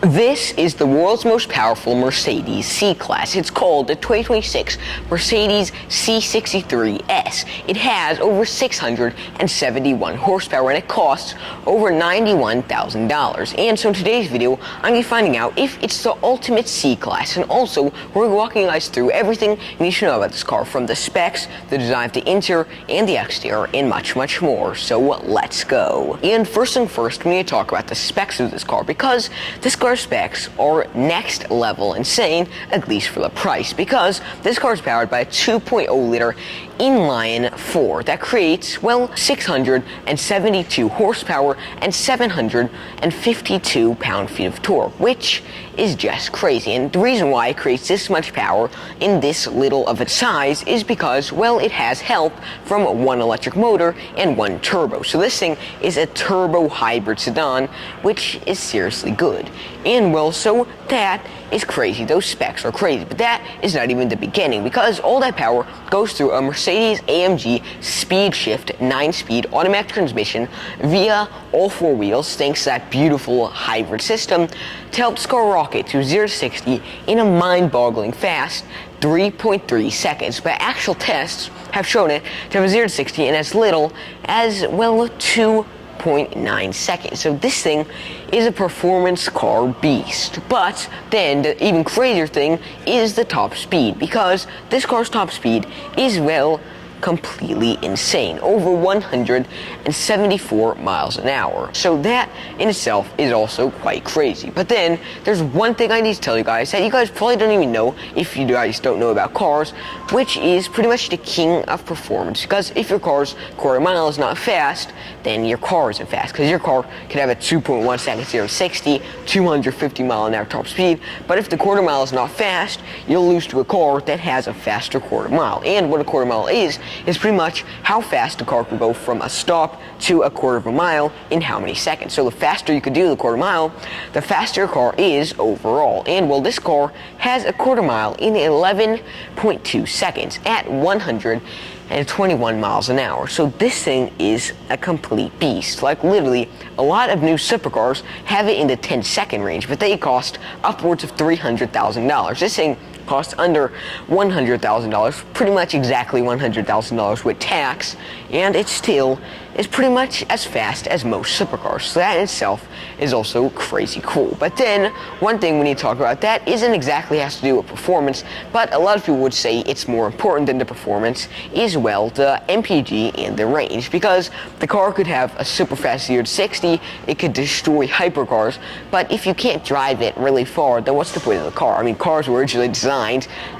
This is the world's most powerful Mercedes C-Class. It's called the 2026 Mercedes C63 S. It has over 671 horsepower and it costs over $91,000. And so in today's video, I'm going to be finding out if it's the ultimate C-Class, and also we're walking you guys through everything you need to know about this car, from the specs, the design of the interior and the exterior, and much, much more. So let's go. And first thing first, we need to talk about the specs of this car, because this car specs are next level insane, at least for the price, because this car is powered by a 2.0 liter inline 4 that creates, well, 672 horsepower and 752 pound-feet of torque, which is just crazy. And the reason why it creates this much power in this little of a size is because, well, it has help from one electric motor and one turbo. So this thing is a turbo hybrid sedan, which is seriously good. And well, so that is crazy. Those specs are crazy, but that is not even the beginning, because all that power goes through a Mercedes-AMG speed shift 9-speed automatic transmission via all four wheels, thanks to that beautiful hybrid system, to help this car rocket to 0 to 60 in a mind-boggling fast 3.3 seconds. But actual tests have shown it to have a 0 to 60 in as little as, well, 2.9 seconds. So this thing is a performance car beast. But then the even crazier thing is the top speed, because this car's top speed is, well, completely insane, over 174 miles an hour. So that in itself is also quite crazy. But then there's one thing I need to tell you guys that you guys probably don't even know if you guys don't know about cars, which is pretty much the king of performance. Because if your car's quarter mile is not fast, then your car isn't fast, because your car can have a 2.1 second 0 to 60, 250 mile an hour top speed. But if the quarter mile is not fast, you'll lose to a car that has a faster quarter mile. And what a quarter mile is pretty much how fast a car can go from a stop to a quarter of a mile in how many seconds. So the faster you can do the quarter mile, the faster your car is overall. And well, this car has a quarter mile in 11.2 seconds at 121 miles an hour. So this thing is a complete beast. Like, literally, a lot of new supercars have it in the 10-second range, but they cost upwards of $300,000. This thing costs under $100,000, pretty much exactly $100,000 with tax, and it still is pretty much as fast as most supercars. So that in itself is also crazy cool. But then one thing we need to talk about that isn't exactly has to do with performance, but a lot of people would say it's more important than the performance, is, well, the MPG and the range, because the car could have a super fast 0 to 60, it could destroy hypercars, but if you can't drive it really far, then what's the point of the car? I mean, cars were originally designed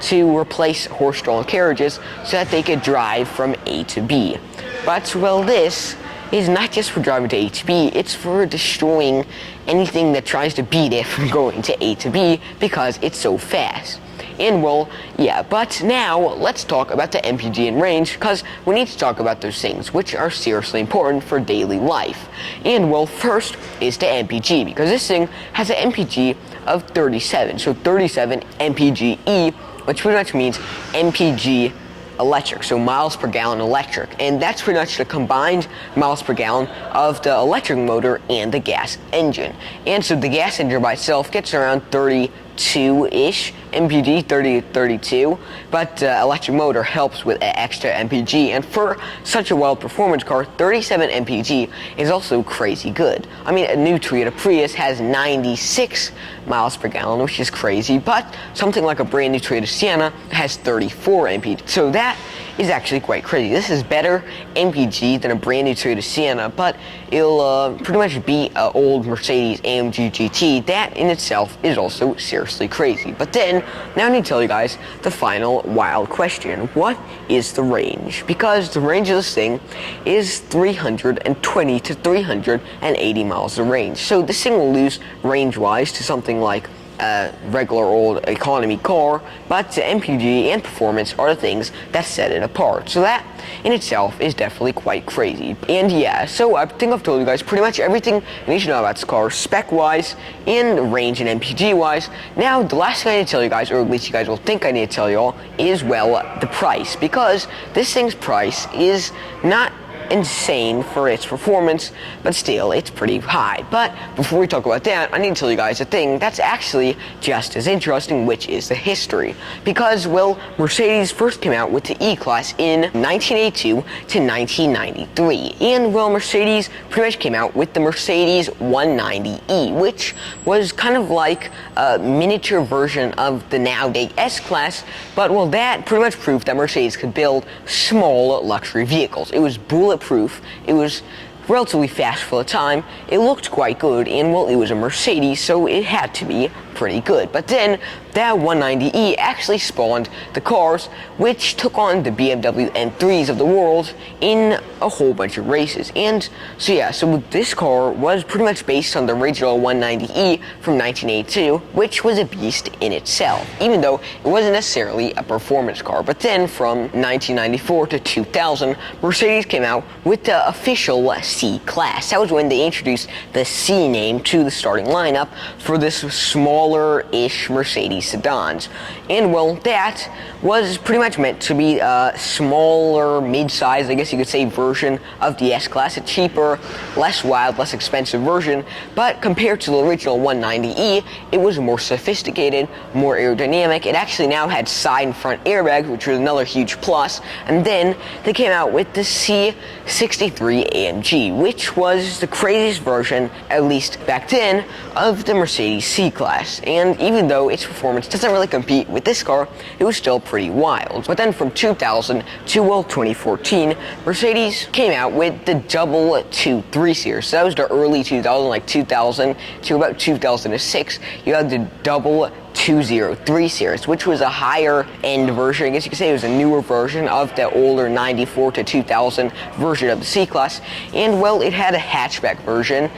to replace horse-drawn carriages so that they could drive from A to B. But, well, this is not just for driving to A to B, it's for destroying anything that tries to beat it from going to A to B, because it's so fast. And well, yeah, but now let's talk about the MPG and range, because we need to talk about those things which are seriously important for daily life. And well, first is the MPG, because this thing has an MPG of 37, so 37 MPGe, which pretty much means MPG electric, so miles per gallon electric, and that's pretty much the combined miles per gallon of the electric motor and the gas engine. And so the gas engine by itself gets around 32-ish MPG, 30 to 32, but electric motor helps with extra MPG, and for such a wild performance car, 37 MPG is also crazy good. I mean, a new Toyota Prius has 96 miles per gallon, which is crazy, but something like a brand new Toyota Sienna has 34 MPG, so that is actually quite crazy. This is better MPG than a brand new Toyota Sienna, but it'll pretty much beat an old Mercedes-AMG GT. That in itself is also seriously crazy. But then, now I need to tell you guys the final wild question. What is the range? Because the range of this thing is 320 to 380 miles of range. So this thing will lose range-wise to something like a regular old economy car, but the MPG and performance are the things that set it apart. So that in itself is definitely quite crazy. And yeah, so I think I've told you guys pretty much everything you need to know about this car, spec-wise, and range and MPG-wise. Now, the last thing I need to tell you guys, or at least you guys will think I need to tell you all, is, well, the price. Because this thing's price is not insane for its performance, but still, it's pretty high. But before we talk about that, I need to tell you guys a thing that's actually just as interesting, which is the history. Because, well, Mercedes first came out with the E-Class in 1982 to 1993. And, well, Mercedes pretty much came out with the Mercedes 190E, which was kind of like a miniature version of the nowadays S-Class, but, well, that pretty much proved that Mercedes could build small luxury vehicles. It was bulletproof, it was relatively fast for the time, it looked quite good, and, well, it was a Mercedes, so it had to be pretty good. But then that 190E actually spawned the cars which took on the BMW M3s of the world in a whole bunch of races. And so yeah, so this car was pretty much based on the original 190E from 1982, which was a beast in itself, even though it wasn't necessarily a performance car. But then from 1994 to 2000, Mercedes came out with the official C-Class. That was when they introduced the C name to the starting lineup for this smaller-ish Mercedes sedans. And, well, that was pretty much meant to be a smaller, mid-sized, I guess you could say, version of the S-Class, a cheaper, less wild, less expensive version. But compared to the original 190E, it was more sophisticated, more aerodynamic. It actually now had side and front airbags, which was another huge plus. And then they came out with the C63 AMG, which was the craziest version, at least back then, of the Mercedes C-Class. And even though its performance doesn't really compete with this car, it was still pretty wild. But then from 2000 to, well, 2014, Mercedes came out with the double 2.3 series. So that was the early 2000, like 2000 to about 2006. You had the double 203 series, which was a higher end version. I guess you could say it was a newer version of the older 94 to 2000 version of the C-Class. And, well, it had a hatchback version.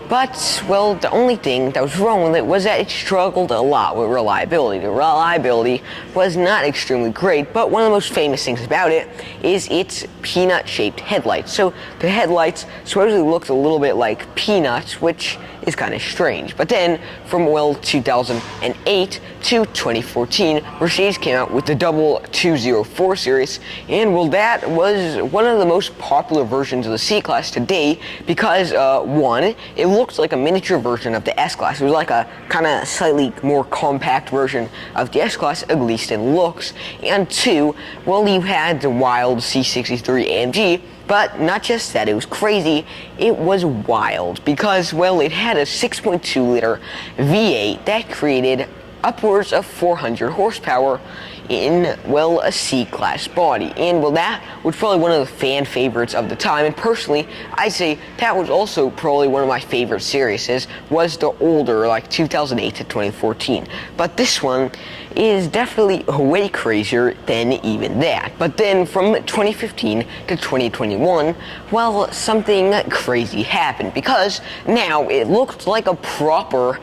But, well, the only thing that was wrong with it was that it struggled a lot with reliability. The reliability was not extremely great, but one of the most famous things about it is its peanut-shaped headlights. So the headlights supposedly looked a little bit like peanuts, which is kind of strange. But then, from, well, 2008 to 2014, Mercedes came out with the double 204 series, and, well, that was one of the most popular versions of the C-Class today because, one, it looked like a miniature version of the S-Class. It was like a kind of slightly more compact version of the S-Class, at least in looks. And two, well, you had the wild C63 AMG, but not just that, it was crazy, it was wild because, well, it had a 6.2 liter V8 that created upwards of 400 horsepower in, well, a C-Class body. And, well, that was probably one of the fan favorites of the time, and personally, I'd say that was also probably one of my favorite series, was the older, like 2008 to 2014. But this one is definitely way crazier than even that. But then from 2015 to 2021, well, something crazy happened because now it looked like a proper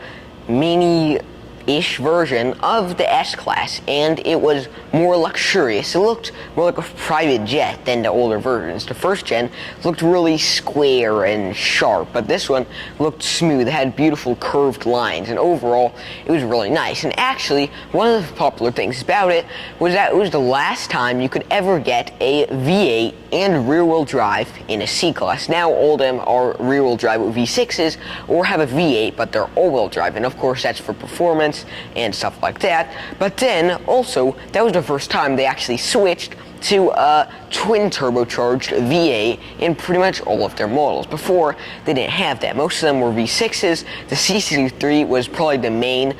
mini-ish version of the S-Class, and it was more luxurious. It looked more like a private jet than the older versions. The first gen looked really square and sharp, but this one looked smooth. It had beautiful curved lines, and overall, it was really nice. And actually, one of the popular things about it was that it was the last time you could ever get a V8 and rear-wheel drive in a C-Class. Now all of them are rear-wheel drive with V6s, or have a V8, but they're all-wheel drive, and of course that's for performance and stuff like that. But then, also, that was the first time they actually switched to a twin turbocharged V8 in pretty much all of their models. Before, they didn't have that. Most of them were V6s. The C63 was probably the main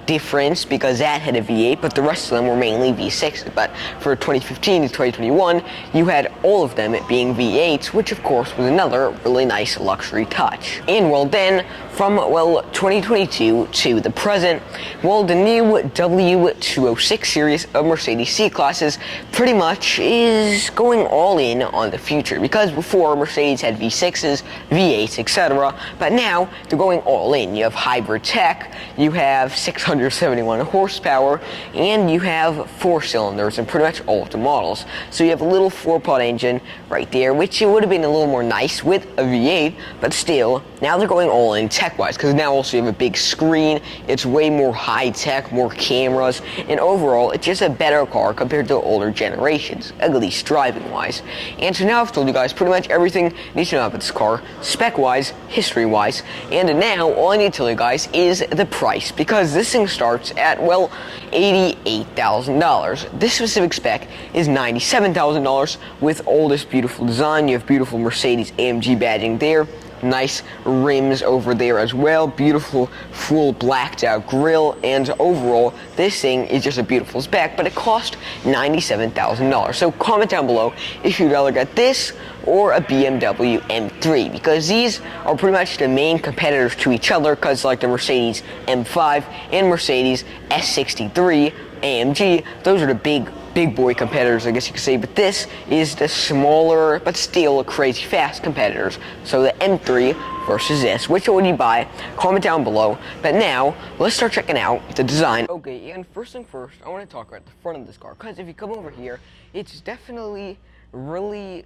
difference because that had a V8, but the rest of them were mainly V6s. But for 2015 to 2021, you had all of them being V8s, which of course was another really nice luxury touch. And, well, then, from, well, 2022 to the present, well, the new W206 series of Mercedes C-Classes pretty much is going all in on the future, because before Mercedes had V6s, V8s, etc., but now they're going all in. You have hybrid tech, you have 671 horsepower, and you have 4 cylinders in pretty much all of the models. So you have a little 4-pot engine right there, which it would have been a little more nice with a V8, but still, now they're going all in tech-wise, because now also you have a big screen, it's way more high-tech, more cameras, and overall, it's just a better car compared to the older generation. considerations, at least driving-wise. And so now I've told you guys pretty much everything you need to know about this car, spec-wise, history-wise, and now all I need to tell you guys is the price, because this thing starts at, well, $88,000. This specific spec is $97,000 with all this beautiful design. You have beautiful Mercedes-AMG badging there. Nice rims over there as well, beautiful full blacked out grille, and overall this thing is just a beautiful spec, but it cost $97,000. So comment down below if you'd rather get this or a BMW M3, because these are pretty much the main competitors to each other, because like the Mercedes M5 and Mercedes S63 AMG, those are the big boy competitors, I guess you could say, but this is the smaller but still crazy fast competitors. So the M3 versus this, which one would you buy? Comment down below. But now let's start checking out the design. Okay, and first thing first, I want to talk about the front of this car, because if you come over here, it's definitely really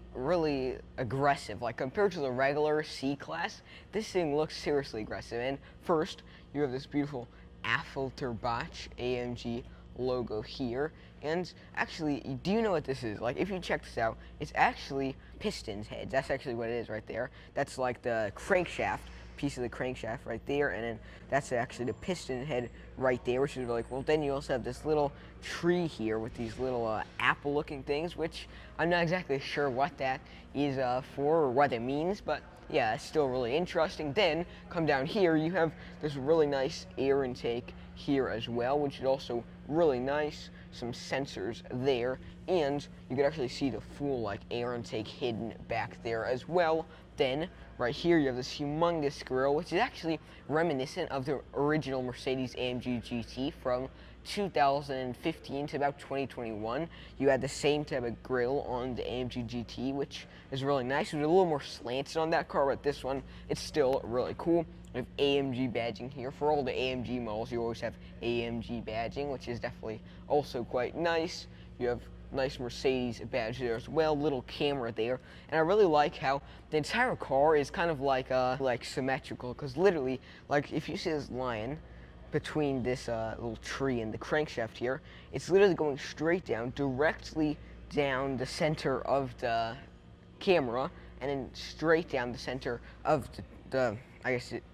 aggressive. Like compared to the regular C-Class, this thing looks seriously aggressive. And first, you have this beautiful turbocharged AMG logo here, and actually, do you know what this is? Like, if you check this out, it's actually pistons heads. That's actually what it is right there. That's like the crankshaft, piece of the crankshaft right there, and then that's actually the piston head right there, which is really cool. Then you also have this little tree here with these little apple looking things, which I'm not exactly sure what that is for or what it means, but yeah, it's still really interesting. Then come down here, you have this really nice air intake here as well, which is also really nice. Some sensors there, and you can actually see the full like air intake hidden back there as well. Then right here you have this humongous grille, which is actually reminiscent of the original Mercedes-AMG GT from 2015 to about 2021. You had the same type of grille on the AMG GT, which is really nice. It was a little more slanted on that car, but this one, it's still really cool. We have AMG badging here. For all the AMG models, you always have AMG badging, which is definitely also quite nice. You have nice Mercedes badge there as well, little camera there, and I really like how the entire car is kind of like symmetrical, because literally, like if you see this line between this little tree and the crankshaft here, it's literally going straight down, directly down the center of the camera, and then straight down the center of the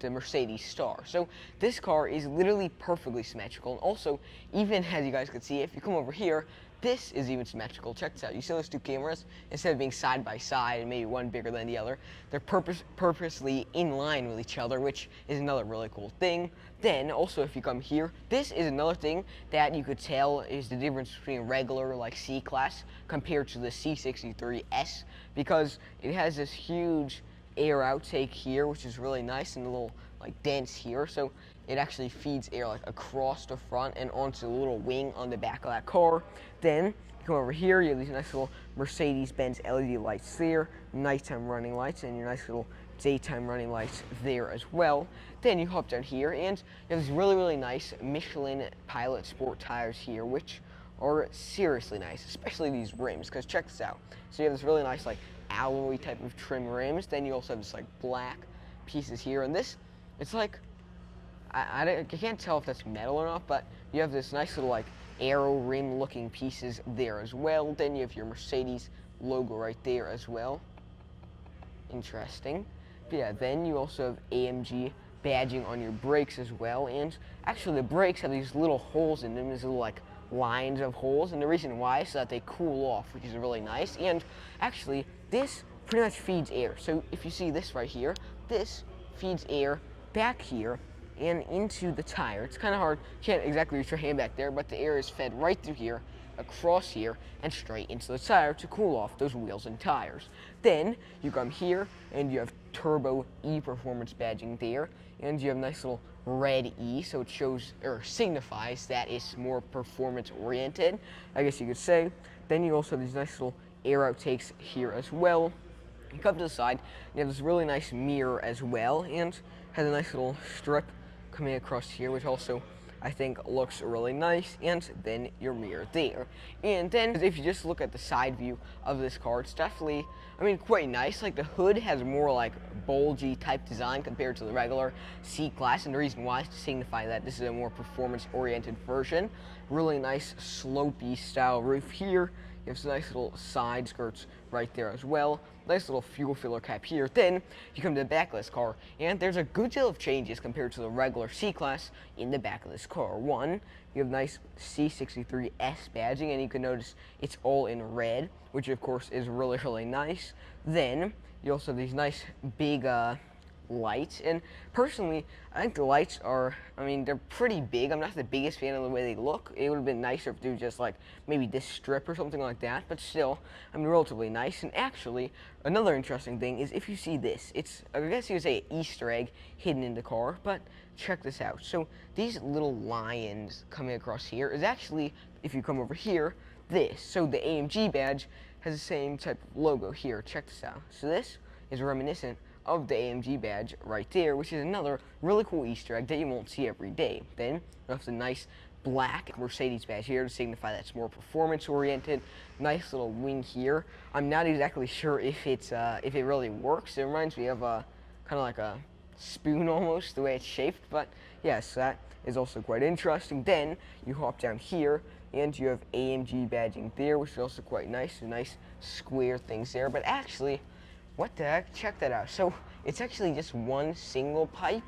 Mercedes star. So this car is literally perfectly symmetrical, and also, even as you guys can see, if you come over here, this is even symmetrical. Check this out. You see those two cameras? Instead of being side by side and maybe one bigger than the other, they're purposely in line with each other, which is another really cool thing. Then also, if you come here, this is another thing that you could tell is the difference between regular like C-Class compared to the C63 S, because it has this huge air outtake here, which is really nice, and a little like dents here, so it actually feeds air like across the front and onto the little wing on the back of that car. Then you come over here, you have these nice little Mercedes-Benz LED lights there, nighttime running lights, and your nice little daytime running lights there as well. Then you hop down here, and you have these really nice Michelin Pilot Sport tires here, which are seriously nice, especially these rims, because check this out. So you have this really nice like alloy type of trim rims. Then you also have this like black pieces here, and this, it's like I can't tell if that's metal or not, but you have this nice little like aero rim looking pieces there as well. Then you have your Mercedes logo right there as well. Interesting. But yeah, then you also have AMG badging on your brakes as well, and actually the brakes have these little holes in them, these little like lines of holes, and the reason why is so that they cool off, which is really nice. And actually this pretty much feeds air. So if you see this right here, this feeds air back here and into the tire. It's kind of hard, can't exactly reach your hand back there, but the air is fed right through here, across here, and straight into the tire to cool off those wheels and tires. Then you come here and you have Turbo E Performance badging there, and you have nice little red E, so it shows or signifies that it's more performance oriented, I guess you could say. Then you also have these nice little air outtakes here as well. You come to the side, you have this really nice mirror as well, and has a nice little strip coming across here, which also I think looks really nice, and then your mirror there. And then if you just look at the side view of this car, it's definitely, I mean, quite nice. Like the hood has more like bulgy type design compared to the regular C-Class, and the reason why is to signify that this is a more performance oriented version. Really nice slopey style roof here. You have some nice little side skirts right there as well. Nice little fuel filler cap here. Then you come to the back of this car, and there's a good deal of changes compared to the regular C-Class in the back of this car. One, you have nice C63 S badging, and you can notice it's all in red, which of course is really, really nice. Then you also have these nice big lights, and personally I think the lights are, I mean, they're pretty big. I'm not the biggest fan of the way they look. It would have been nicer if they were just like maybe this strip or something like that, but still, I mean, relatively nice. And actually another interesting thing is if you see this, it's, I guess you would say, an Easter egg hidden in the car, but check this out. So these little lions coming across here is actually, if you come over here, this. So the AMG badge has the same type of logo here. Check this out. So this is reminiscent of the AMG badge right there, which is another really cool Easter egg that you won't see every day. Then you have the nice black Mercedes badge here to signify that's more performance oriented. Nice little wing here. I'm not exactly sure if it's if it really works. It reminds me of a kind of like a spoon almost, the way it's shaped, but yes, that is also quite interesting. Then you hop down here and you have AMG badging there, which is also quite nice. So nice square things there, but actually, what the heck? Check that out. So it's actually just one single pipe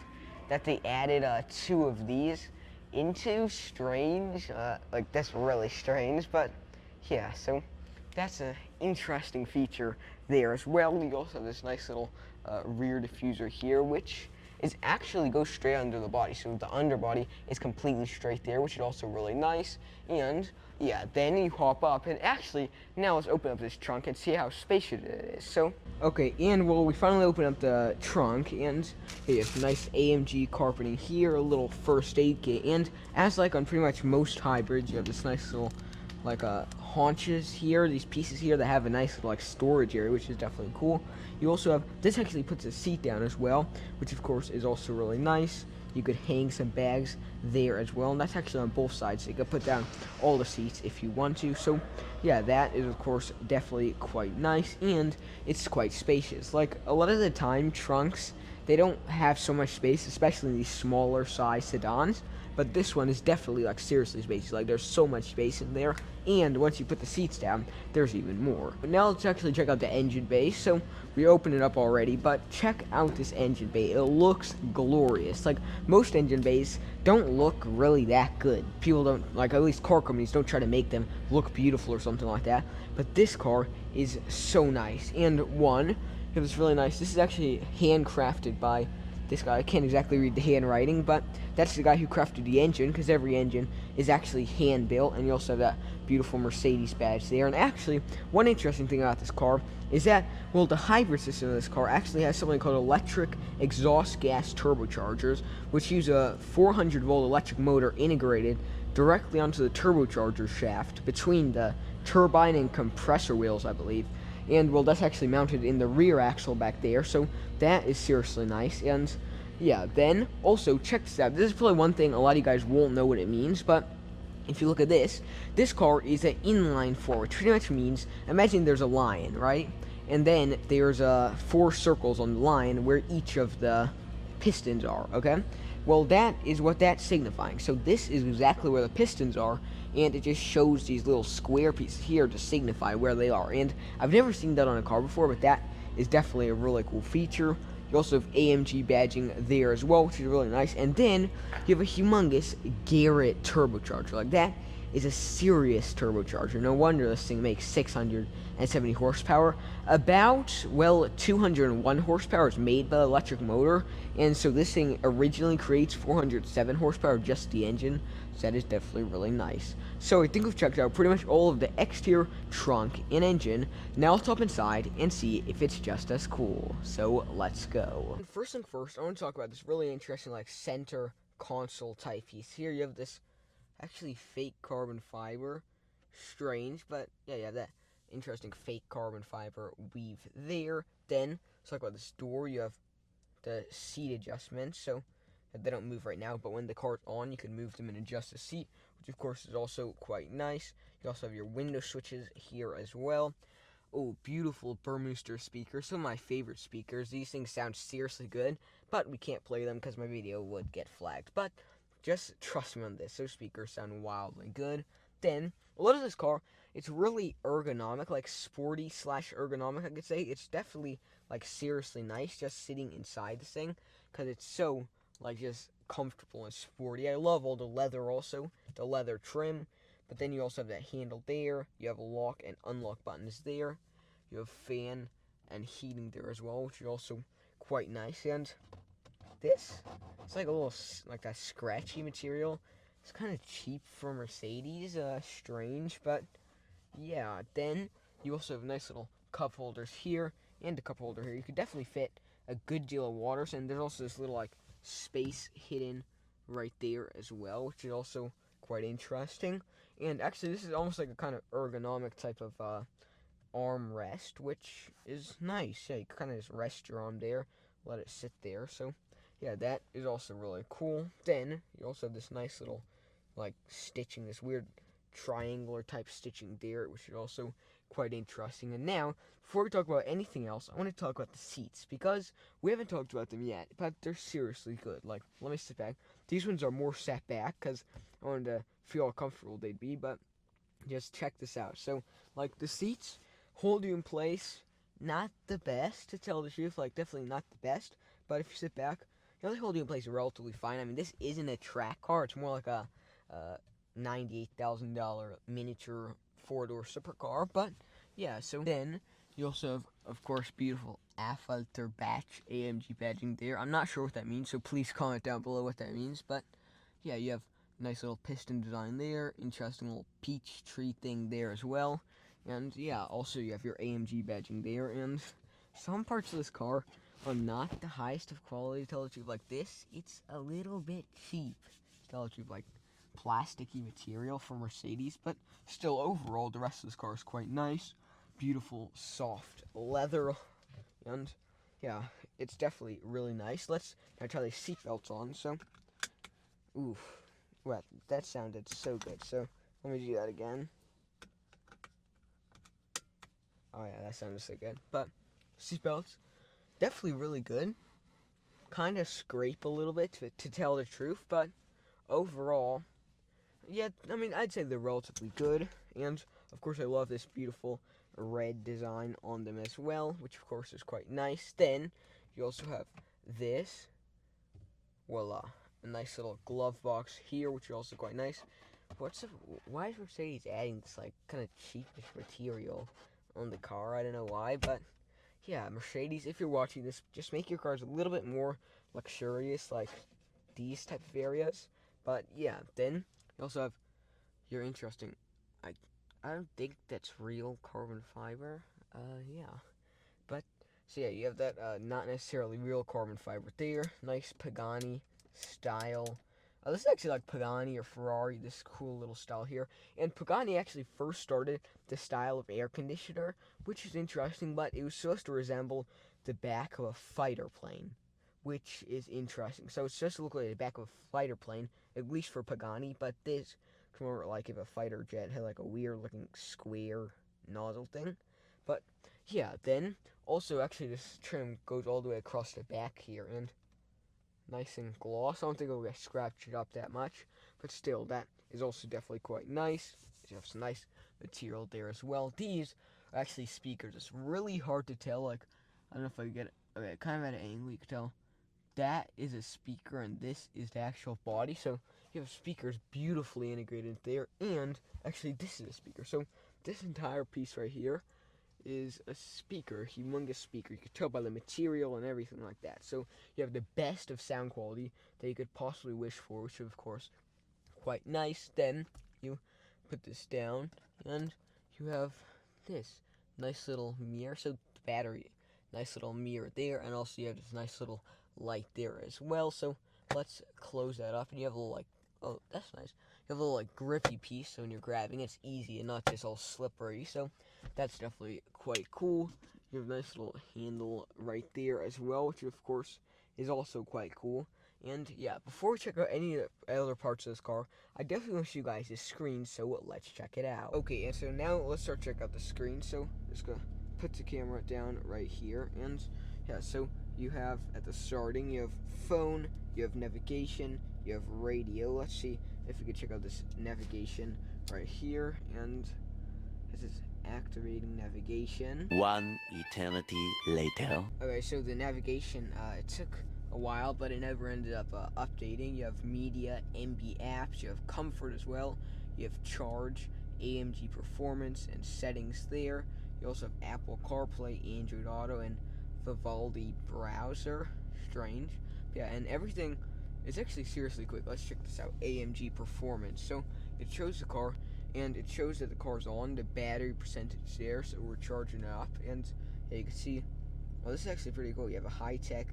that they added two of these into. Strange. Like, that's really strange, but yeah, so that's an interesting feature there as well. We also have this nice little rear diffuser here, which is actually goes straight under the body. So the underbody is completely straight there, which is also really nice. And yeah, then you hop up, and actually now let's open up this trunk and see how spacious it is. So okay, and well, we finally open up the trunk, and hey, it's nice AMG carpeting here, a little first aid kit, and as like on pretty much most hybrids, you have this nice little like haunches here, these pieces here that have a nice like storage area, which is definitely cool. You also have, this actually puts a seat down as well, which of course is also really nice. You could hang some bags there as well, and that's actually on both sides, so you could put down all the seats if you want to. So yeah, that is of course definitely quite nice, and it's quite spacious. Like, a lot of the time trunks, they don't have so much space, especially in these smaller size sedans, but this one is definitely like seriously spacious. Like, there's so much space in there, and once you put the seats down, there's even more. But now let's actually check out the engine bay. So we opened it up already, but check out this engine bay. It looks glorious. Like, most engine bays don't look really that good. People don't, like, at least car companies don't try to make them look beautiful or something like that, but this car is so nice. And one, it was really nice. This is actually handcrafted by this guy. I can't exactly read the handwriting, but that's the guy who crafted the engine, because every engine is actually hand built. And you also have that beautiful Mercedes badge there. And actually, one interesting thing about this car is that, well, the hybrid system of this car actually has something called electric exhaust gas turbochargers, which use a 400-volt electric motor integrated directly onto the turbocharger shaft between the turbine and compressor wheels, I believe. And well, that's actually mounted in the rear axle back there, so that is seriously nice. And yeah, then also check this out. This is probably one thing a lot of you guys won't know what it means, but if you look at this car is an inline four, which pretty much means, imagine there's a line, right? And then there's 4 circles on the line where each of the pistons are, okay? Well, that is what that's signifying. So this is exactly where the pistons are, and it just shows these little square pieces here to signify where they are. And I've never seen that on a car before, but that is definitely a really cool feature. You also have AMG badging there as well, which is really nice. And then you have a humongous Garrett turbocharger. Like, that is a serious turbocharger. No wonder this thing makes 670 horsepower. About, well, 201 horsepower is made by the electric motor, and so this thing originally creates 407 horsepower, just the engine, so that is definitely really nice. So I think we've checked out pretty much all of the exterior, trunk, and engine. Now let's hop inside and see if it's just as cool. So let's go. First thing first, I want to talk about this really interesting, like, center console type piece. Here you have this actually fake carbon fiber. Strange, but yeah, you have that interesting fake carbon fiber weave there. Then let's talk about this door. You have the seat adjustments, so they don't move right now, but when the car's on, you can move them and adjust the seat, which of course is also quite nice. You also have your window switches here as well. Oh, beautiful Burmester speakers, some of my favorite speakers. These things sound seriously good, but we can't play them because my video would get flagged. But just trust me on this, those speakers sound wildly good. then, a lot of this car, it's really ergonomic, like sporty / ergonomic, I could say. It's definitely, like, seriously nice just sitting inside this thing, because it's so, like, just comfortable and sporty. I love all the leather also, the leather trim, but then you also have that handle there. You have a lock and unlock buttons there. You have fan and heating there as well, which is also quite nice. And this, it's like a little, like that scratchy material. It's kind of cheap for Mercedes, strange, but yeah. Then you also have nice little cup holders here and a cup holder here. You could definitely fit a good deal of water, and there's also this little like space hidden right there as well, which is also quite interesting. And actually, this is almost like a kind of ergonomic type of arm rest, which is nice. Yeah, you kind of just rest your arm there, let it sit there. So yeah, that is also really cool. Then you also have this nice little like stitching, this weird triangular type stitching there, which is also quite interesting. And now, before we talk about anything else, I want to talk about the seats, because we haven't talked about them yet, but they're seriously good. Like, let me sit back. These ones are more sat back because I wanted to feel how comfortable they'd be, but just check this out. So, like, the seats hold you in place. Not the best, to tell the truth, like, definitely not the best, but if you sit back, they hold you in place relatively fine. I mean, this isn't a track car, it's more like a $98,000 miniature four-door supercar, but yeah. So then you also have, of course, beautiful Affalter Batch AMG badging there. I'm not sure what that means, so please comment down below what that means, but yeah, you have nice little piston design there, interesting little peach tree thing there as well, and yeah, also you have your AMG badging there. And some parts of this car are not the highest of quality, to tell the truth. Like this, it's a little bit cheap, to tell the truth, like plasticky material for Mercedes, but still overall the rest of this car is quite nice. Beautiful soft leather, and yeah, it's definitely really nice. Let's now try these seatbelts on. So oof, well, that sounded so good, so let me do that again. Oh yeah, that sounded so good. But seatbelts, definitely really good. Kind of scrape a little bit to tell the truth, but overall, yeah, I mean, I'd say they're relatively good. And of course, I love this beautiful red design on them as well, which of course is quite nice. Then you also have this, voila, a nice little glove box here, which is also quite nice. Why is Mercedes adding this like kind of cheapish material on the car? I don't know why, but yeah, Mercedes, if you're watching this, just make your cars a little bit more luxurious, like these type of areas. But yeah, then you also have your interesting, I don't think that's real carbon fiber. Yeah, but so yeah, you have that not necessarily real carbon fiber there. Nice Pagani style. This is actually like Pagani or Ferrari, this cool little style here. And Pagani actually first started the style of air conditioner, which is interesting, but it was supposed to resemble the back of a fighter plane, which is interesting. So it's supposed to look like the back of a fighter plane, at least for Pagani, but this come over like if a fighter jet had like a weird looking square nozzle thing. But yeah, then also actually this trim goes all the way across the back here, and nice and gloss. I don't think it'll get scratched up that much, but still, that is also definitely quite nice. You have some nice material there as well. These are actually speakers. It's really hard to tell. Like, I don't know if I can get it. Okay, kind of at an angle, you can tell that is a speaker and this is the actual body. So you have speakers beautifully integrated there, and actually this is a speaker. So this entire piece right here is a speaker, humongous speaker. You can tell by the material and everything like that. So you have the best of sound quality that you could possibly wish for, which is of course quite nice. Then you put this down and you have this nice little mirror. So the battery, nice little mirror there, and also you have this nice little light there as well. So let's close that up, and you have a little like, oh, that's nice. You have a little like grippy piece, so when you're grabbing, it's easy and not just all slippery. So that's definitely quite cool. You have a nice little handle right there as well, which of course is also quite cool. And yeah, before we check out any other parts of this car, I definitely want to show you guys this screen, so let's check it out. Okay, and so now let's start checking out the screen. So just gonna put the camera down right here, and yeah, so you have at the starting, you have phone, you have navigation, you have radio. Let's see if you could check out this navigation right here, and this is activating navigation. One eternity later. Okay, so the navigation, it took a while, but it never ended up updating. You have media, MB apps, you have comfort as well, you have charge, AMG performance, and settings there. You also have Apple CarPlay, Android Auto, and Vivaldi browser. Strange. Yeah, and everything is actually seriously quick. Let's check this out. AMG performance. So it shows the car, and it shows that the car's on. The battery percentage there, so we're charging it up. And yeah, you can see, well, this is actually pretty cool. You have a high-tech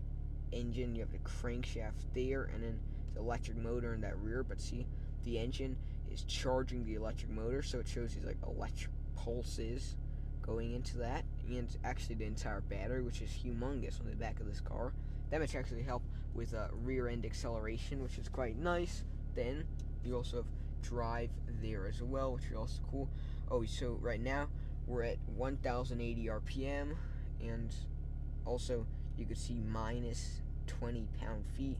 engine, you have the crankshaft there, and then the electric motor in that rear. But see, the engine is charging the electric motor, so it shows these like electric pulses going into that, and actually the entire battery, which is humongous on the back of this car. That much actually help with rear end acceleration, which is quite nice. Then you also have drive there as well, which is also cool. Oh, so right now we're at 1080 RPM, and also you could see minus 20 pound-feet,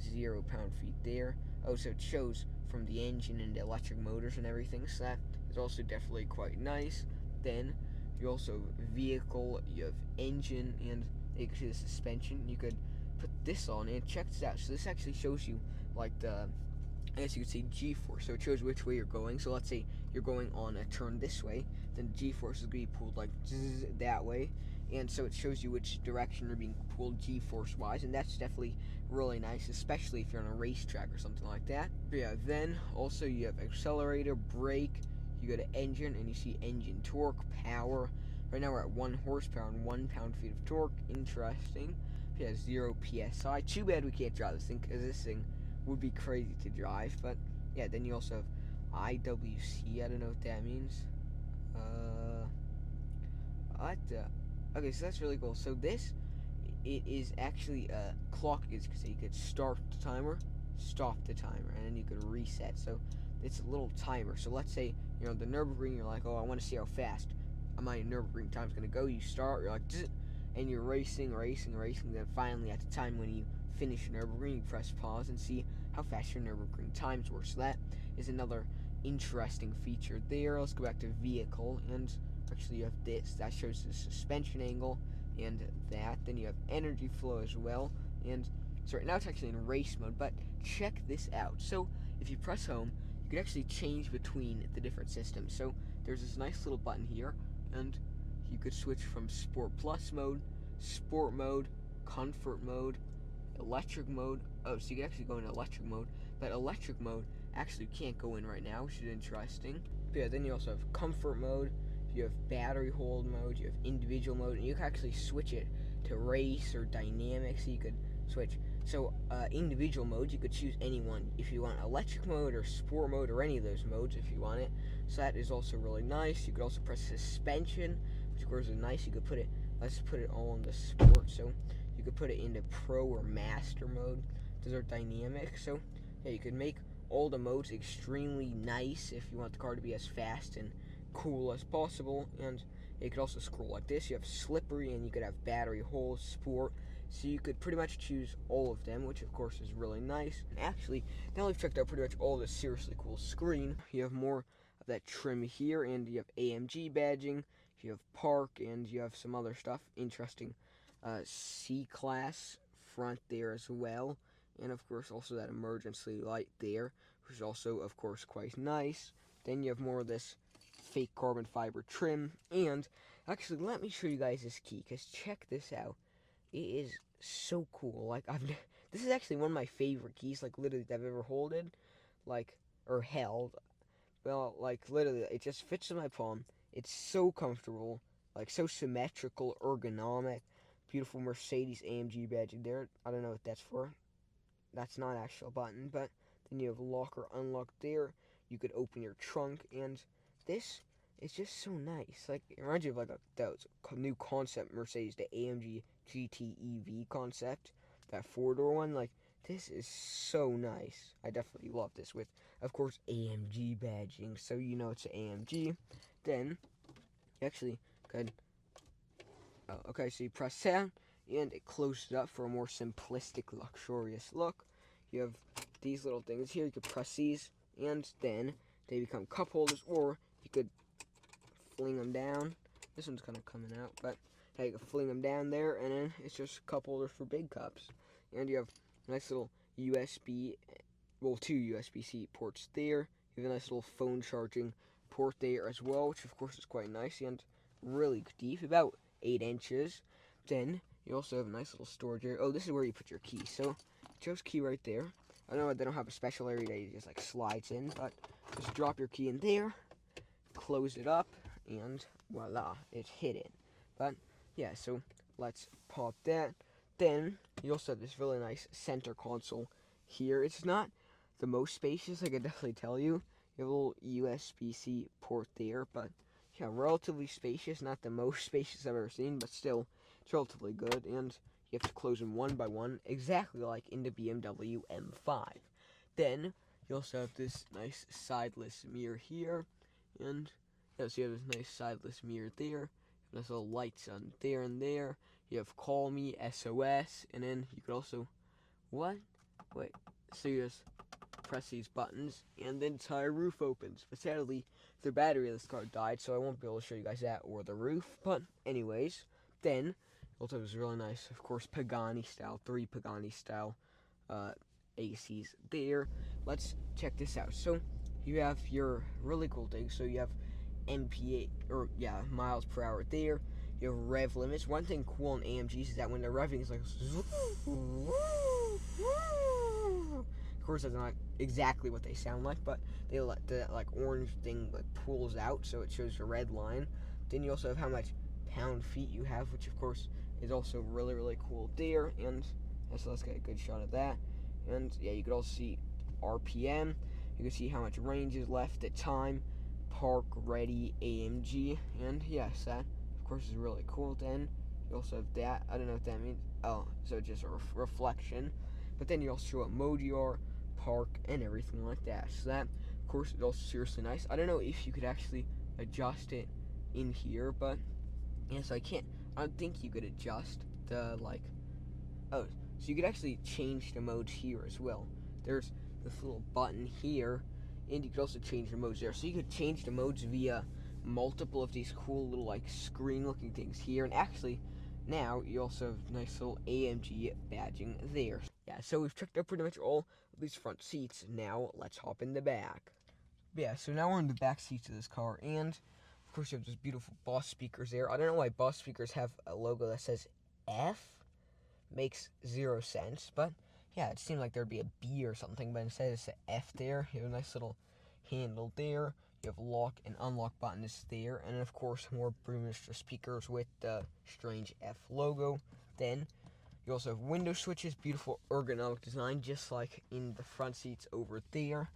0 pound-feet there. Oh, so it shows from the engine and the electric motors and everything, so that is also definitely quite nice. Then you also have vehicle, you have engine, and you can see the suspension. You could put this on, and check this out. So this actually shows you like the, I guess you could say G-force. So it shows which way you're going. So let's say you're going on a turn this way, then G-force is going to be pulled like that way, and so it shows you which direction you're being pulled G-force wise, and that's definitely really nice, especially if you're on a racetrack or something like that. But yeah, then also you have accelerator, brake. You go to engine, and you see engine torque, power. Right now we're at 1 horsepower and 1 pound-feet of torque. Interesting. It has 0 psi. Too bad we can't drive this thing, because this thing would be crazy to drive. But yeah, then you also have IWC. I don't know what that means. Okay, so that's really cool. So this, it is actually a clock. So you could start the timer, stop the timer, and then you could reset. So it's a little timer. So let's say you're on the Nürburgring, you're like, oh, I want to see how fast my Nürburgring time's going to go. You start, you're like, zzz, and you're racing. Then finally, at the time when you finish Nürburgring, you press pause and see how fast your Nürburgring times were. So that is another interesting feature there. Let's go back to vehicle, and actually you have this. That shows the suspension angle, and that. Then you have energy flow as well, and so right now it's actually in race mode, but check this out. So if you press home, you can actually change between the different systems. So there's this nice little button here, and you could switch from Sport Plus mode, Sport mode, Comfort mode, Electric mode. Oh, so you can actually go into Electric mode, but Electric mode actually you can't go in right now, which is interesting. But yeah, then you also have Comfort mode, you have battery hold mode, you have individual mode, and you can actually switch it to race or dynamic, so you could switch. So individual mode, you could choose any one if you want electric mode or sport mode or any of those modes if you want it. So that is also really nice. You could also press suspension, which of course is nice. You could put it, let's put it all in the sport. So you could put it into pro or master mode. Those are dynamic. So yeah, you could make all the modes extremely nice if you want the car to be as fast and cool as possible. And you could also scroll like this. You have slippery, and you could have battery hold, sport. So you could pretty much choose all of them, which of course is really nice. And actually, now we've checked out pretty much all this seriously cool screen. You have more of that trim here, and you have AMG badging, you have park, and you have some other stuff. Interesting C-Class front there as well. And of course also that emergency light there, which is also of course quite nice. Then you have more of this fake carbon fiber trim, and actually let me show you guys this key, because check this out. It is so cool. Like this is actually one of my favorite keys, like literally that I've ever holded, like, or held. Well, like literally it just fits in my palm. It's so comfortable, like so symmetrical, ergonomic. Beautiful Mercedes-AMG badge there. I don't know what that's for. That's not actual button, but then you have lock or unlock there. You could open your trunk, and this is just so nice. Like, it reminds you of like that new concept Mercedes, the AMG GT EV concept, that 4-door one. Like, this is so nice. I definitely love this with, of course, AMG badging, so you know it's an AMG. Then you actually could, okay, so you press down, and it closes it up for a more simplistic, luxurious look. You have these little things here. You can press these, and then they become cup holders, or you could fling them down. This one's kind of coming out, but you can fling them down there, and then it's just cup holders for big cups. And you have a nice little USB, well, 2 USB-C ports there. You have a nice little phone charging port there as well, which of course is quite nice and really deep, about 8 inches. Then you also have a nice little storage area. Oh, this is where you put your key. So Joe's key right there. I know they don't have a special area that it just like slides in, but just drop your key in there, close it up, and voila, it's hidden. But yeah, so let's pop that. Then you also have this really nice center console here. It's not the most spacious, I can definitely tell you. You have a little USB-C port there, but yeah, relatively spacious. Not the most spacious I've ever seen, but still, it's relatively good. And you have to close them one by one, exactly like in the BMW M5. Then you also have this nice sideless mirror here, and yeah, so you have this nice sideless mirror there. Nice little lights on there and there. You have Call Me, SOS, and then you could also, what? Wait, so you just press these buttons, and the entire roof opens. But sadly, the battery of this car died, so I won't be able to show you guys that or the roof. But anyways, then also was really nice, of course, Pagani style, 3 Pagani style ACs there. Let's check this out. So you have your really cool thing. So you have MPA, or yeah, miles per hour there. You have rev limits. One thing cool on AMGs is that when they're revving, it's like, of course that's not exactly what they sound like, but they let the like orange thing like pulls out, so it shows the red line. Then you also have how much pound-feet you have, which of course is also really, really cool there. And so let's get a good shot of that. And yeah, you could also see RPM. You can see how much range is left, the time, park ready AMG, and yes, that of course is really cool. Then you also have that. I don't know what that means. Oh, so just a reflection. But then you also show what mode you are, park, and everything like that. So that, of course, is also seriously nice. I don't know if you could actually adjust it in here, but yes, I don't think you could adjust the like. Oh, so you could actually change the modes here as well. There's this little button here, and you could also change the modes there. So you could change the modes via multiple of these cool little like screen looking things here. And actually now you also have nice little AMG badging there. Yeah, so we've checked out pretty much all of these front seats. Now let's hop in the back. Yeah, so now we're in the back seats of this car, and of course you have those beautiful Boss speakers there. I don't know why Boss speakers have a logo that says F. Makes 0 sense, but yeah, it seemed like there'd be a B or something, but instead it's an F there. You have a nice little handle there. You have lock and unlock buttons there, and of course more Brewmaster speakers with the strange F logo. Then you also have window switches, beautiful ergonomic design, just like in the front seats over there.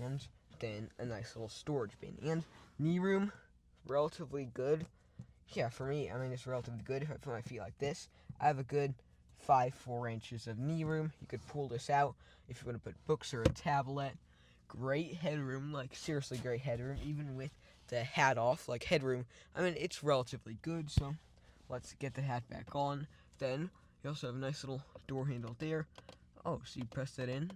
And then a nice little storage bin. And knee room, relatively good. Yeah, for me, I mean, it's relatively good. If I put my feet like this, I have a good 4 inches of knee room. You could pull this out if you want to put books or a tablet. Great headroom, like seriously great headroom, even with the hat off, like headroom. I mean, it's relatively good, so let's get the hat back on. Then you also have a nice little door handle there. Oh, so you press that in,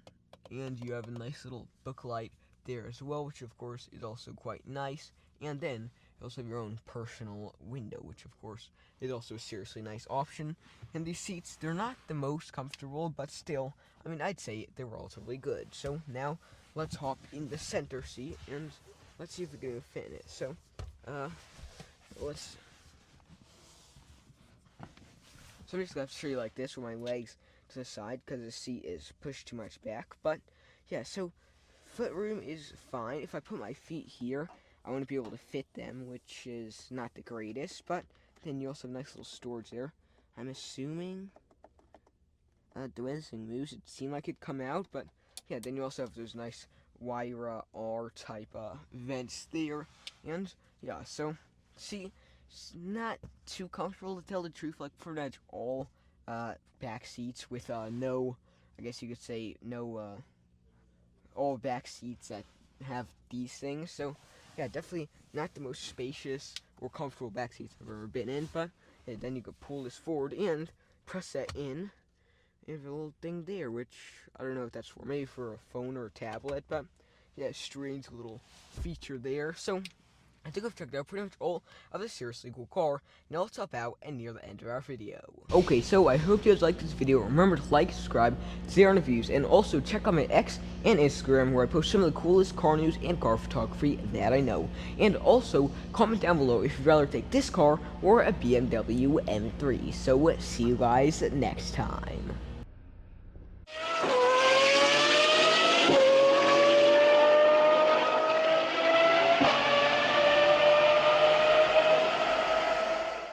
and you have a nice little book light there as well, which of course is also quite nice. And then you also have your own personal window, which of course is also a seriously nice option. And these seats, they're not the most comfortable, but still, I mean, I'd say they're relatively good. So now let's hop in the center seat, and let's see if we can fit in it. So, So I'm just going to show you like this with my legs to the side because the seat is pushed too much back. But yeah, so foot room is fine. If I put my feet here, I want to be able to fit them, which is not the greatest. But then you also have nice little storage there. I'm assuming the way this thing moves, it seemed like it'd come out. But yeah, then you also have those nice Wyra R type vents there. And yeah, so see, it's not too comfortable to tell the truth, like pretty much all back seats with no, I guess you could say no, all back seats that have these things. So yeah, definitely not the most spacious or comfortable back seats I've ever been in, but yeah, then you could pull this forward and press that in. You have a little thing there, which I don't know if that's for, maybe for a phone or a tablet, but Yeah, strange little feature there. So I think I've checked out pretty much all of this seriously cool car. Now let's hop out and near the end of our video. Okay, so I hope you guys liked this video. Remember to like, subscribe, Xaaron Reviews, and also check out my X and Instagram where I post some of the coolest car news and car photography that I know. And also, comment down below if you'd rather take this car or a BMW M3. So, see you guys next time.